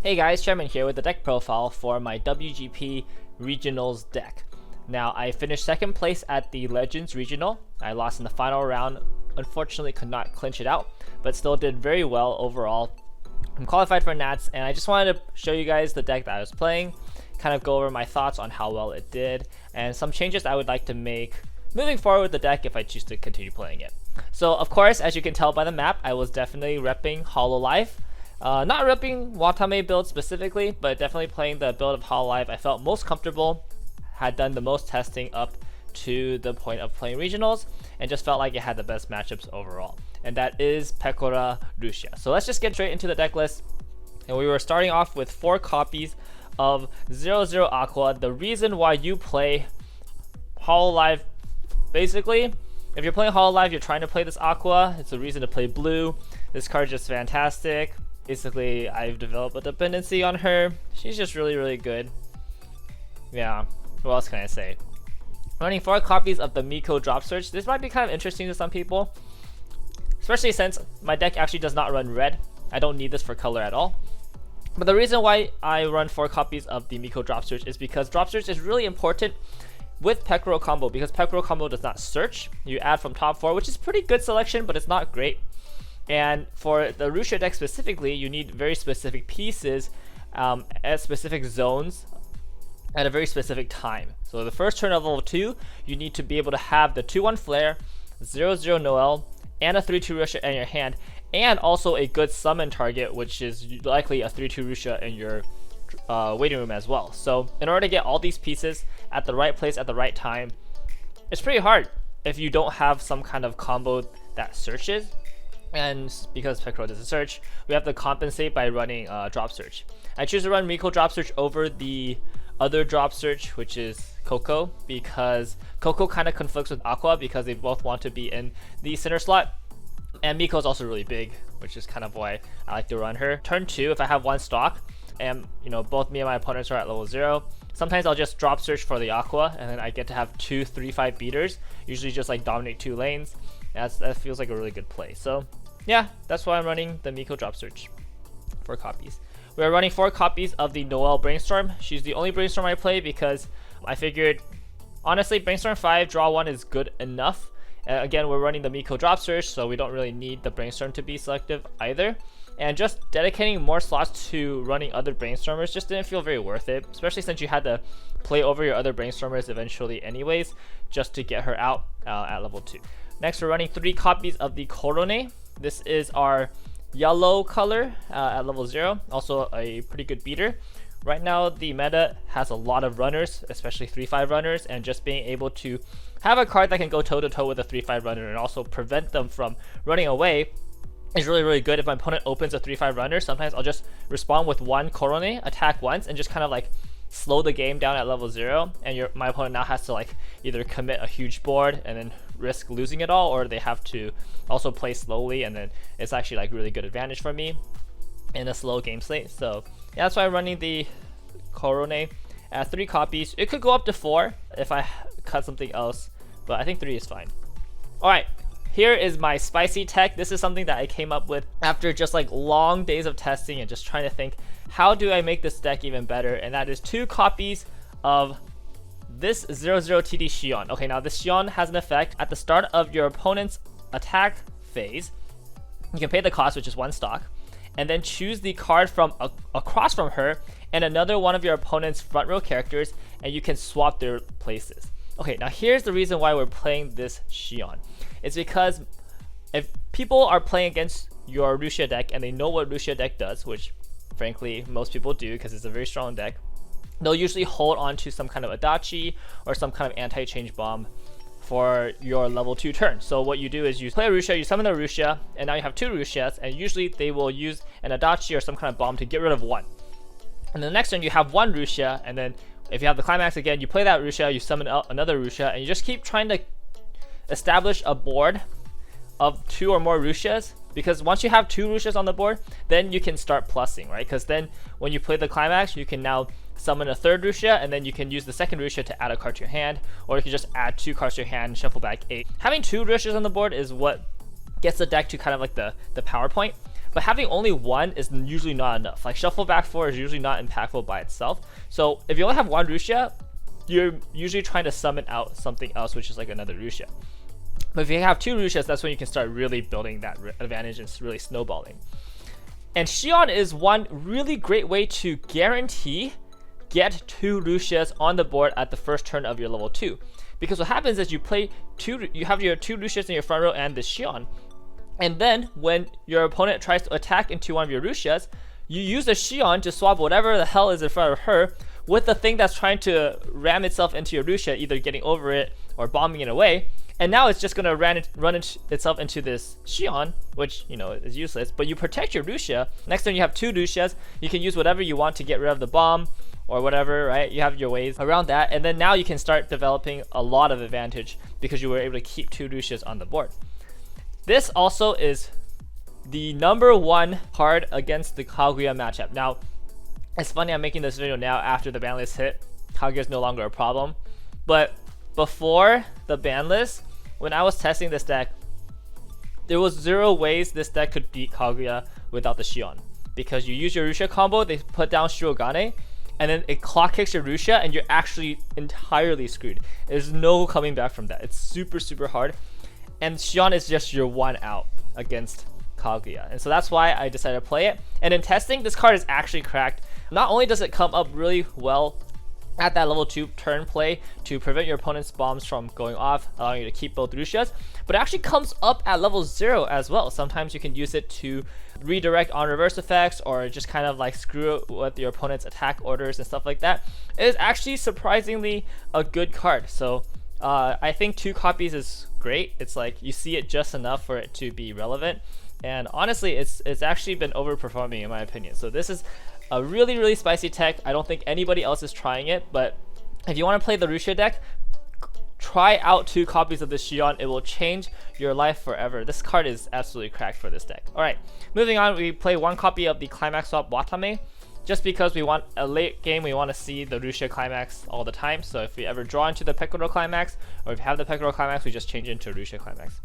Hey guys, Chairman here with the deck profile for my WGP Regionals deck. Now, I finished second place at the Legends Regional. I lost in the final round, unfortunately could not clinch it out, but still did very well overall. I'm qualified for Nats, and I just wanted to show you guys the deck that I was playing, kind of go over my thoughts on how well it did, and some changes I would like to make moving forward with the deck if I choose to continue playing it. So, of course, as you can tell by the map, I was definitely repping Hololive. Not repping Watame build specifically, but definitely playing the build of Hololive I felt most comfortable, had done the most testing up to the point of playing regionals, and just felt like it had the best matchups overall. And that is Pekora Lucia. So let's just get straight into the deck list. And we were starting off with 4 copies of 00 Aqua. The reason why you play Hololive, basically, if you're playing Hololive, you're trying to play this Aqua, it's a reason to play blue. This card is just fantastic. Basically, I've developed a dependency on her. She's just really good. Yeah, what else can I say? Running 4 copies of the Miko Drop Search. This might be kind of interesting to some people, especially since my deck actually does not run red. I don't need this for color at all. But the reason why I run 4 copies of the Miko Drop Search is because Drop Search is really important with Pekora combo, because Pekora combo does not search. You add from top 4, which is pretty good selection, but it's not great. And for the Lucia deck specifically, you need very specific pieces at specific zones at a very specific time. So the first turn of level 2, you need to be able to have the 2-1 Flare, 0-0 Noel, and a 3-2 Lucia in your hand, and also a good summon target, which is likely a 3-2 Lucia in your waiting room as well. So in order to get all these pieces at the right place at the right time, it's pretty hard if you don't have some kind of combo that searches. And because Pekora doesn't search, we have to compensate by running Drop Search. I choose to run Miko Drop Search over the other Drop Search, which is Coco, because Coco kind of conflicts with Aqua because they both want to be in the center slot. And Miko is also really big, which is kind of why I like to run her. Turn 2, if I have 1 stock, and both me and my opponents are at level 0, sometimes I'll just Drop Search for the Aqua, and then I get to have 2 3-5 beaters, usually just like dominate 2 lanes. That feels like a really good play. So yeah, that's why I'm running the Miko Drop Search. 4 copies. We're running 4 copies of the Noelle Brainstorm. She's the only Brainstorm I play because I figured, honestly, Brainstorm 5 draw 1 is good enough. Again, we're running the Miko Drop Search, so we don't really need the Brainstorm to be selective either. And just dedicating more slots to running other Brainstormers just didn't feel very worth it, especially since you had to play over your other Brainstormers eventually anyways, just to get her out at level 2. Next, we're running 3 copies of the Korone. This is our yellow color at level 0, also a pretty good beater. Right now, the meta has a lot of runners, especially 3-5 runners, and just being able to have a card that can go toe-to-toe with a 3-5 runner and also prevent them from running away is really good. If my opponent opens a 3-5 runner, sometimes I'll just respond with 1 Korone, attack once, and just kind of like slow the game down at level 0, and my opponent now has to like either commit a huge board and then risk losing it all, or they have to also play slowly, and then it's actually like really good advantage for me in a slow game slate. So yeah, that's why I'm running the Korone at 3 copies. It could go up to 4 if I cut something else, but I think 3 is fine. Alright, here is my spicy tech. This is something that I came up with after just like long days of testing and just trying to think, how do I make this deck even better? And that is 2 copies of this 00 TD Xion. Okay, now this Xion has an effect at the start of your opponent's attack phase. You can pay the cost, which is 1 stock, and then choose the card from across from her and another one of your opponent's front row characters, and you can swap their places. Okay, now here's the reason why we're playing this Xion. It's because if people are playing against your Lucia deck and they know what Lucia deck does, which frankly most people do because it's a very strong deck, they'll usually hold on to some kind of Adachi or some kind of anti-change bomb for your level 2 turn. So what you do is you play a Lucia, you summon a Lucia, and now you have 2 Lucias, and usually they will use an Adachi or some kind of bomb to get rid of 1. And the next turn you have 1 Lucia, and then if you have the climax again, you play that Lucia, you summon another Lucia, and you just keep trying to establish a board of 2 or more Lucias, because once you have 2 Lucias on the board, then you can start plussing, right? Because then when you play the climax, you can now summon a 3rd Lucia, and then you can use the 2nd Lucia to add a card to your hand, or you can just add 2 cards to your hand and shuffle back 8. Having 2 Lucias on the board is what gets the deck to kind of like the power point. but having only one is usually not enough. Like Shuffle back 4 is usually not impactful by itself. So if you only have one Ruxia, you're usually trying to summon out something else, which is like another Ruxia. But if you have two Ruxias, that's when you can start really building that advantage and it's really snowballing. And Xion is one really great way to guarantee get two Ruxias on the board at the first turn of your level 2. Because what happens is you have your two Ruxias in your front row and the Xion. And then when your opponent tries to attack into one of your Ruxias, you use the Xion to swap whatever the hell is in front of her with the thing that's trying to ram itself into your Ruxia, either getting over it or bombing it away. And now it's just gonna run itself into this Xion, which is useless. But you protect your Ruxia. Next time you have two Ruxias, you can use whatever you want to get rid of the bomb or whatever, right? You have your ways around that, and then now you can start developing a lot of advantage because you were able to keep two Ruxias on the board. This also is the #1 card against the Kaguya matchup. Now, it's funny I'm making this video now after the ban list hit. Kaguya is no longer a problem, but before the ban list, when I was testing this deck, there was 0 ways this deck could beat Kaguya without the Xion. Because you use your Ruxia combo, they put down Shirogane, and then it clock kicks your Ruxia, and you're actually entirely screwed. There's no coming back from that. It's super, super hard. And Xion is just your one out against Kaguya. And so that's why I decided to play it. And in testing, this card is actually cracked. Not only does it come up really well at that level 2 turn play to prevent your opponent's bombs from going off, allowing you to keep both Ruxias, but it actually comes up at level 0 as well. Sometimes you can use it to redirect on reverse effects or just kind of like screw it with your opponent's attack orders and stuff like that. It is actually surprisingly a good card. So I think 2 copies is great. It's like you see it just enough for it to be relevant, and honestly it's actually been overperforming in my opinion. So this is a really, really spicy tech. I don't think anybody else is trying it, but if you want to play the Ruxia deck, try out 2 copies of the Xion. It will change your life forever. This card is absolutely cracked for this deck. Alright, moving on, we play 1 copy of the Climax Swap Watame, just because we want a late game, we want to see the Ruxia Climax all the time. So if we ever draw into the Pekoro Climax, or if you have the Pekoro Climax, we just change it into Ruxia Climax.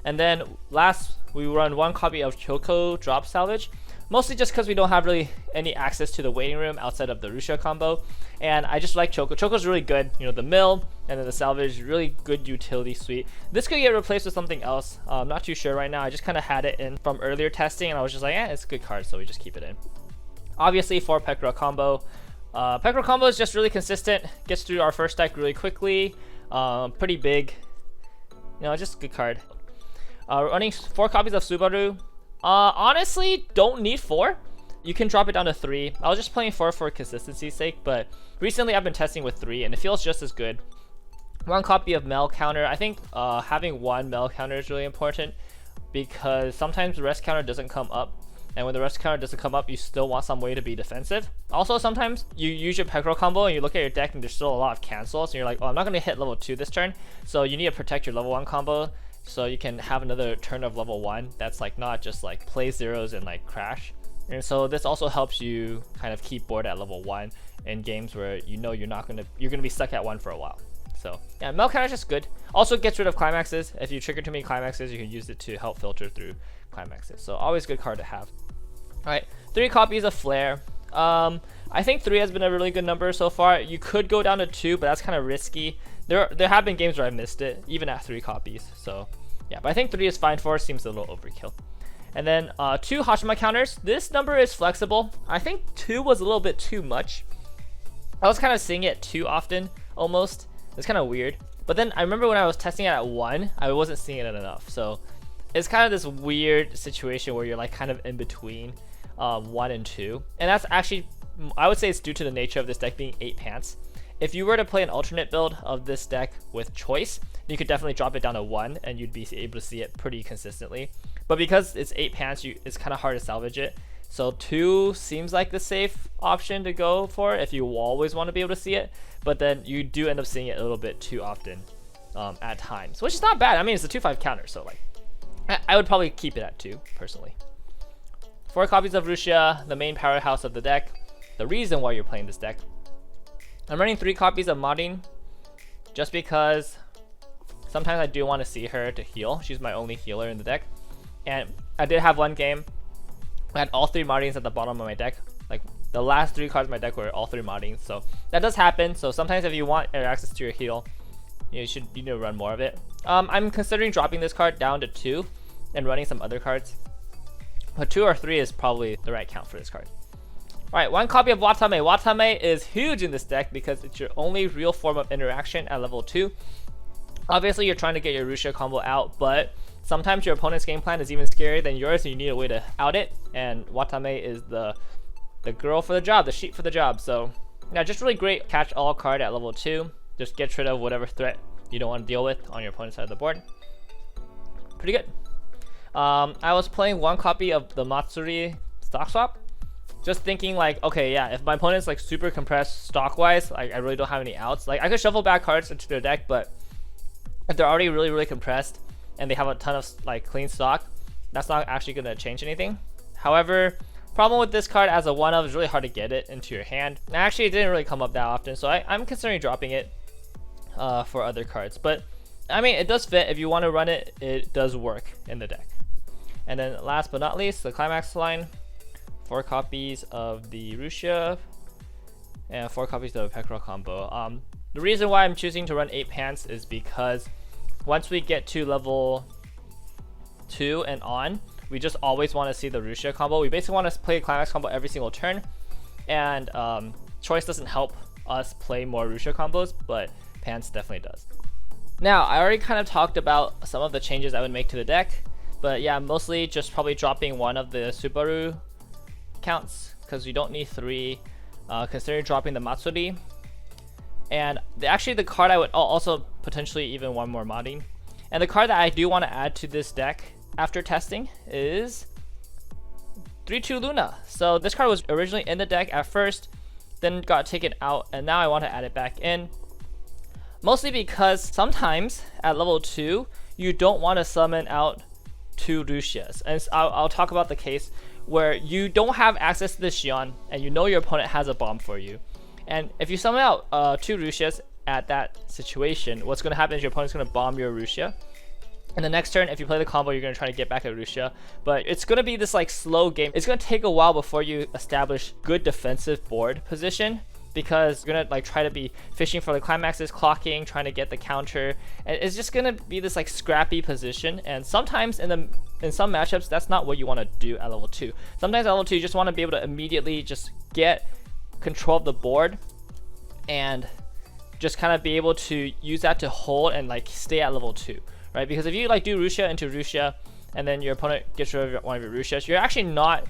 And then last, we run 1 copy of Kyoko Drop Salvage, mostly just because we don't have really any access to the waiting room outside of the Ruxia combo. And I just like Choco. Choco's really good. The mill and then the salvage, really good utility suite. This could get replaced with something else. I'm not too sure right now. I just kind of had it in from earlier testing and I was just like, it's a good card, so we just keep it in. Obviously, for Pekora combo. Pekora combo is just really consistent. Gets through our first deck really quickly. Pretty big. Just a good card. Running 4 copies of Subaru. Honestly, don't need 4. You can drop it down to 3. I was just playing 4 for consistency's sake, but recently I've been testing with 3 and it feels just as good. 1 copy of Mel Counter. I think having 1 Mel Counter is really important because sometimes the rest counter doesn't come up, and when the rest counter doesn't come up, you still want some way to be defensive. Also, sometimes you use your Pekoro combo and you look at your deck and there's still a lot of cancels and you're like, I'm not going to hit level 2 this turn, so you need to protect your level 1 combo so you can have another turn of level 1 that's like not just like play zeros and like crash. And so this also helps you kind of keep board at level 1 in games where you're gonna be stuck at 1 for a while. So yeah, Mel Counter is just good. Also gets rid of climaxes. If you trigger too many climaxes, you can use it to help filter through climaxes. So always good card to have. Alright, 3 copies of Flare. I think 3 has been a really good number so far. You could go down to 2, but that's kind of risky. There have been games where I missed it, even at 3 copies. So yeah, but I think 3 is fine for. Seems a little overkill. And then 2 Hashima counters. This number is flexible. I think 2 was a little bit too much. I was kind of seeing it too often, almost. It's kind of weird. But then I remember when I was testing it at 1, I wasn't seeing it enough. So it's kind of this weird situation where you're like kind of in between 1 and 2. And that's actually, I would say it's due to the nature of this deck being 8 pants. If you were to play an alternate build of this deck with choice, you could definitely drop it down to 1 and you'd be able to see it pretty consistently. But because it's 8 pants, it's kind of hard to salvage it. So 2 seems like the safe option to go for if you always want to be able to see it. But then you do end up seeing it a little bit too often at times, which is not bad. I mean, it's a 2/5 counter, so like I would probably keep it at 2 personally. 4 copies of Ruxia, the main powerhouse of the deck. The reason why you're playing this deck. I'm running 3 copies of Marin just because sometimes I do want to see her to heal. She's my only healer in the deck. And I did have one game I had all 3 Martins at the bottom of my deck. Like the last 3 cards of my deck were all 3 Martins. So that does happen. So sometimes if you want air access to your heal, you need to run more of it. I'm considering dropping this card down to 2 and running some other cards. But 2 or 3 is probably the right count for this card. Alright, 1 copy of Watame. Watame is huge in this deck because it's your only real form of interaction at level 2. Obviously, you're trying to get your Rusia combo out, but sometimes your opponent's game plan is even scarier than yours, and you need a way to out it. And Watame is the girl for the job, the sheep for the job. So, yeah, just really great catch-all card at level 2. Just get rid of whatever threat you don't want to deal with on your opponent's side of the board. Pretty good. I was playing 1 copy of the Matsuri stock swap. Just thinking like, okay, yeah, if my opponent's like super compressed stock wise, like I really don't have any outs. Like I could shuffle back cards into their deck, but if they're already really compressed and they have a ton of like clean stock, that's not actually gonna change anything. However, problem with this card as a 1-of is really hard to get it into your hand. And actually, it didn't really come up that often, so I'm considering dropping it for other cards. But I mean, it does fit. If you want to run it, it does work in the deck. And then last but not least, the Climax line. 4 copies of the Rusia and 4 copies of the Pectoral combo. The reason why I'm choosing to run 8 pants is because once we get to level 2 and on, we just always want to see the Rusia combo. We basically want to play a Climax combo every single turn, and choice doesn't help us play more Rusia combos, but pants definitely does. Now, I already kind of talked about some of the changes I would make to the deck, but yeah, mostly just probably dropping 1 of the Subaru counts because you don't need 3. Consider dropping the Matsuri, and actually the card I would also potentially even 1 more modding. And the card that I do want to add to this deck after testing is 3-2 Luna. So this card was originally in the deck at first, then got taken out, and now I want to add it back in. Mostly because sometimes at level 2 you don't want to summon out 2 Rusias, and I'll talk about the case where you don't have access to the Xion and you know your opponent has a bomb for you. And if you summon out 2 Rusias at that situation, what's going to happen is your opponent's going to bomb your Rusia. And the next turn, if you play the combo, you're going to try to get back at Rusia. But it's going to be this like slow game. It's going to take a while before you establish good defensive board position, because you're going to like try to be fishing for the climaxes, clocking, trying to get the counter. And it's just going to be this like scrappy position. And sometimes in some matchups, that's not what you want to do at level 2. Sometimes at level 2, you just want to be able to immediately just get control of the board and just kind of be able to use that to hold and like stay at level 2, right? Because if you like do Rusia into Rusia and then your opponent gets rid of 1 of your Rusias, you're actually not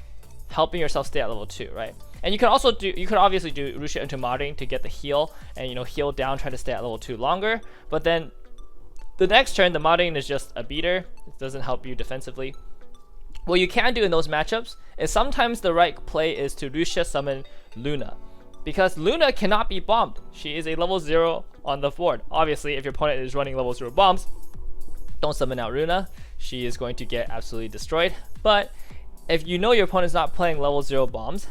helping yourself stay at level 2, right? And you could obviously do Rusia into modding to get the heal and, you know, heal down, try to stay at level 2 longer. But then the next turn, the modding is just a beater. It doesn't help you defensively. What you can do in those matchups is sometimes the right play is to Rusia summon Luna, because Luna cannot be bombed. She is a level 0 on the board. Obviously, if your opponent is running level 0 bombs, don't summon out Luna. She is going to get absolutely destroyed. But if you know your opponent is not playing level 0 bombs,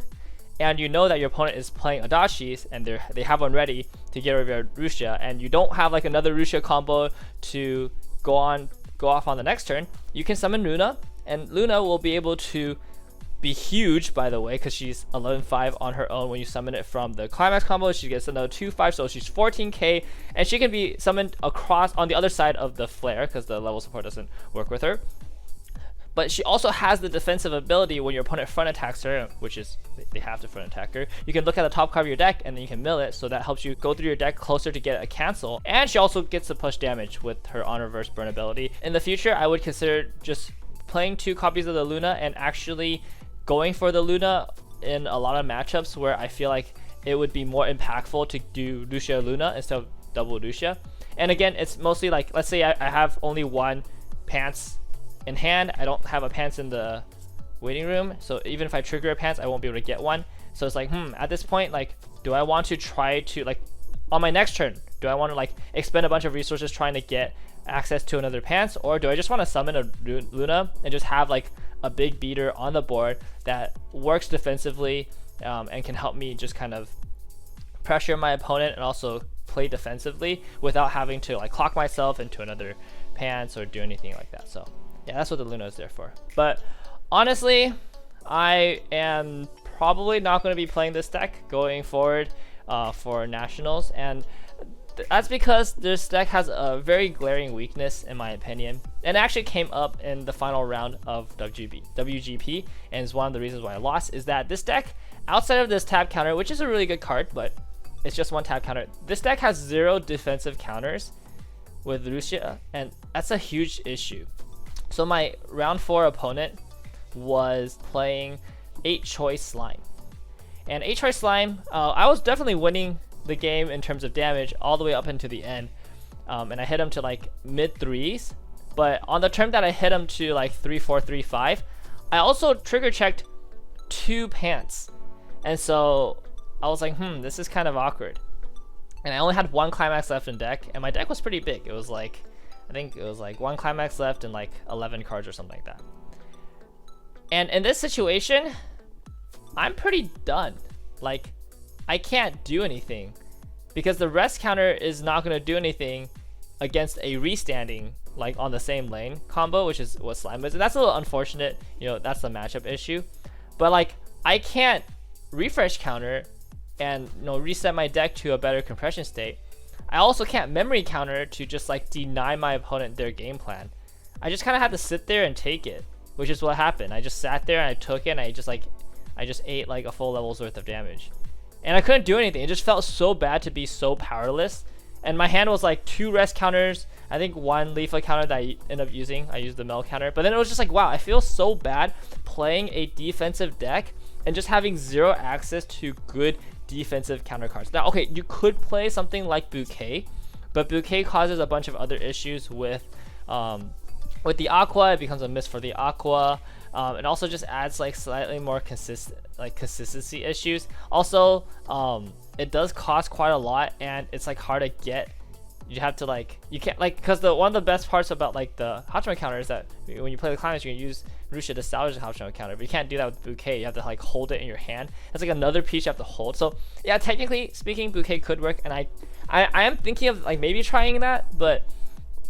and you know that your opponent is playing Adashis and they have one ready to get rid of your Rusia, and you don't have like another Rusia combo to go off on the next turn, you can summon Luna, and Luna will be able to be huge, by the way, because she's 11-5 on her own. When you summon it from the climax combo, she gets another 2-5, so she's 14k, and she can be summoned across on the other side of the flare because the level support doesn't work with her. But she also has the defensive ability when your opponent front attacks her, which is they have to front attack her. You can look at the top card of your deck and then you can mill it, so that helps you go through your deck closer to get a cancel. And she also gets to push damage with her on reverse burn ability. In the future, I would consider just playing 2 copies of the Luna and actually going for the Luna in a lot of matchups where I feel like it would be more impactful to do Lucia Luna instead of double Lucia. And again, it's mostly like, let's say I have only 1 pants in hand. I don't have a pants in the waiting room, so even if I trigger a pants, I won't be able to get one. So it's like, at this point, like, do I want to try to, like, on my next turn, do I want to like expend a bunch of resources trying to get access to another pants, or do I just want to summon a Luna and just have like a big beater on the board that works defensively and can help me just kind of pressure my opponent and also play defensively without having to like clock myself into another pants or do anything like that. So yeah, that's what the Luna is there for. But honestly, I am probably not going to be playing this deck going forward for Nationals, and that's because this deck has a very glaring weakness in my opinion, and it actually came up in the final round of WGP, and is one of the reasons why I lost, is that this deck, outside of this tab counter, which is a really good card, but it's just one tab counter, this deck has 0 defensive counters with Lucia, and that's a huge issue. So my round 4 opponent was playing 8 choice slime, and 8 choice slime, I was definitely winning the game in terms of damage all the way up into the end, and I hit him to like mid 3s, but on the turn that I hit him to like 3-4 3-5, I also trigger checked 2 pants, and so I was like, this is kind of awkward. And I only had 1 climax left in deck, and my deck was pretty big. It was like, I think it was like 1 climax left and like 11 cards or something like that. And in this situation, I'm pretty done. Like, I can't do anything because the rest counter is not going to do anything against a restanding like on the same lane combo, which is what slime is. And that's a little unfortunate, you know, that's the matchup issue. But like, I can't refresh counter and, you know, reset my deck to a better compression state. I also can't memory counter to just like deny my opponent their game plan. I just kind of had to sit there and take it, which is what happened. I just sat there and I took it, and I just ate like a full level's worth of damage. And I couldn't do anything. It just felt so bad to be so powerless. And my hand was like 2 rest counters, I think 1 leaflet counter that I ended up using. I used the Mel counter. But then it was just like, wow, I feel so bad playing a defensive deck and just having 0 access to good defensive counter cards. Now, okay, you could play something like Bouquet, but Bouquet causes a bunch of other issues with the Aqua. It becomes a miss for the Aqua. It also just adds like slightly more consistency issues. Also, it does cost quite a lot, and it's like hard to get. You have to like, you can't like, because one of the best parts about like the Hachima counter is that when you play the climax, you can use Rusha to salvage the Hachima counter, but you can't do that with Bouquet. You have to like hold it in your hand. It's like another piece you have to hold. So yeah, technically speaking, Bouquet could work, and I am thinking of like maybe trying that, but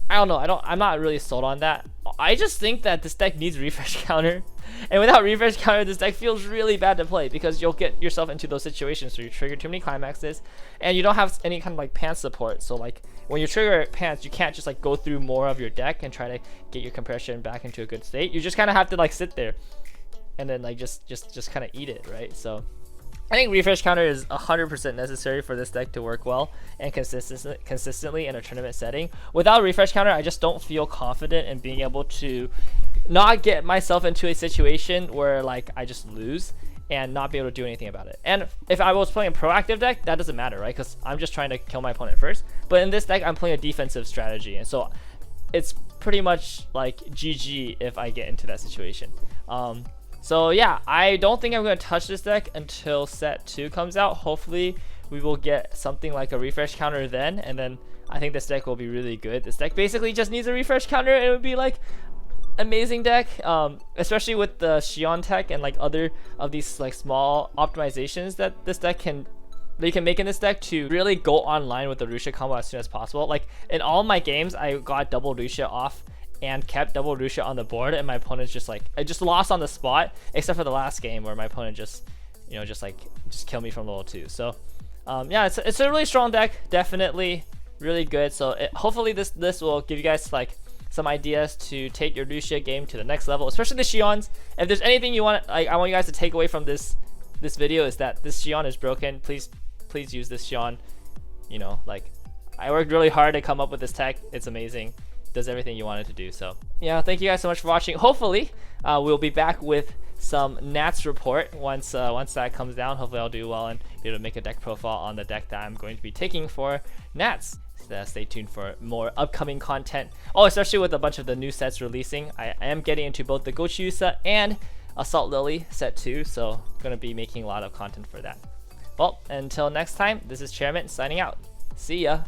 I don't know. I'm not really sold on that. I just think that this deck needs refresh counter, and without refresh counter, this deck feels really bad to play because you'll get yourself into those situations where you trigger too many climaxes, and you don't have any kind of like pants support. So like when you trigger pants, you can't just like go through more of your deck and try to get your compression back into a good state. You just kind of have to like sit there and then like just kind of eat it, right? So I think refresh counter is 100% necessary for this deck to work well and consistently in a tournament setting. Without refresh counter, I just don't feel confident in being able to not get myself into a situation where like I just lose and not be able to do anything about it. And if I was playing a proactive deck, that doesn't matter, right? Because I'm just trying to kill my opponent first. But in this deck, I'm playing a defensive strategy, and so it's pretty much like GG if I get into that situation. So yeah, I don't think I'm going to touch this deck until set 2 comes out. Hopefully we will get something like a refresh counter then, and then I think this deck will be really good. This deck basically just needs a refresh counter, and it would be like amazing deck, especially with the Xion tech and like other of these like small optimizations that this deck can make in this deck to really go online with the Rusha combo as soon as possible. Like in all my games, I got double Rusha off and kept double Rusha on the board, and my opponent's just like, I just lost on the spot, except for the last game where my opponent just, you know, just killed me from level 2. So yeah, it's a really strong deck, definitely really good. So hopefully this will give you guys like some ideas to take your Lucia game to the next level, especially the Xions. If there's anything you want, like, I want you guys to take away from this video, is that this Xion is broken. Please use this Xion. You know, like, I worked really hard to come up with this tech. It's amazing. It does everything you want it to do. So yeah, thank you guys so much for watching. Hopefully we'll be back with some Nats report once that comes down. Hopefully I'll do well and be able to make a deck profile on the deck that I'm going to be taking for Nats. Stay tuned for more upcoming content. Oh, especially with a bunch of the new sets releasing. I am getting into both the Gochiusa and Assault Lily set 2, so gonna be making a lot of content for that. Well, until next time, this is Chairman signing out. See ya.